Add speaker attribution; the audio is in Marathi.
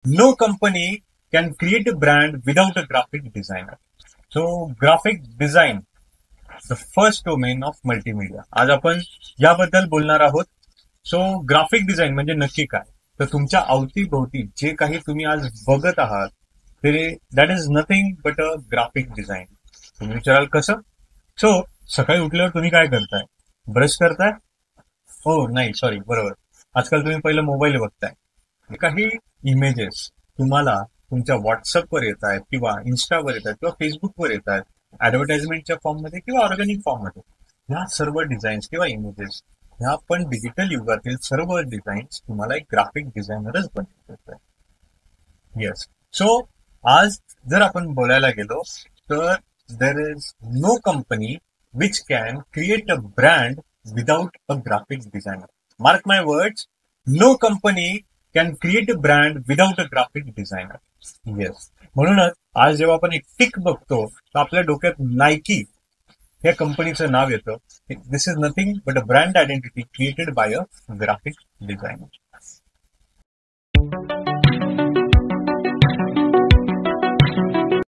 Speaker 1: No company can create a brand without a graphic designer. So graphic design, the first domain of multimedia. आज आपण याबद्दल बोलणार आहोत. सो ग्राफिक डिझाईन म्हणजे नक्की काय? तर तुमच्या अवतीभोवती जे काही तुम्ही आज बघत आहात ते that is nothing but a graphic design. तुम्ही विचाराल कसं? सो सकाळी उठल्यावर तुम्ही काय करताय? ब्रश करताय? हो नाही सॉरी बरोबर. आजकाल तुम्ही पहिलं मोबाईल बघताय. काही इमेजेस तुम्हाला तुमच्या व्हॉट्सअपवर येत आहेत किंवा इन्स्टावर येत आहेत किंवा फेसबुकवर येत आहेत ऍडव्हर्टाइजमेंटच्या फॉर्ममध्ये किंवा ऑर्गॅनिक फॉर्ममध्ये. ह्या सर्व डिझाईन्स किंवा इमेजेस ह्या पण डिजिटल युगातील सर्व डिझाईन्स तुम्हाला एक ग्राफिक डिझायनरच बनवू शकतो. येस. सो आज जर आपण बोलायला गेलो तर there is no company which can create a brand without a graphic designer. Mark my words, no company can create a brand without a graphic designer. Yes. म्हणूनच आज जेव्हा आपण एक टिक बघतो तर आपल्या डोक्यात नायकी या कंपनीचं नाव येतं. This is nothing but a brand identity created by a graphic designer.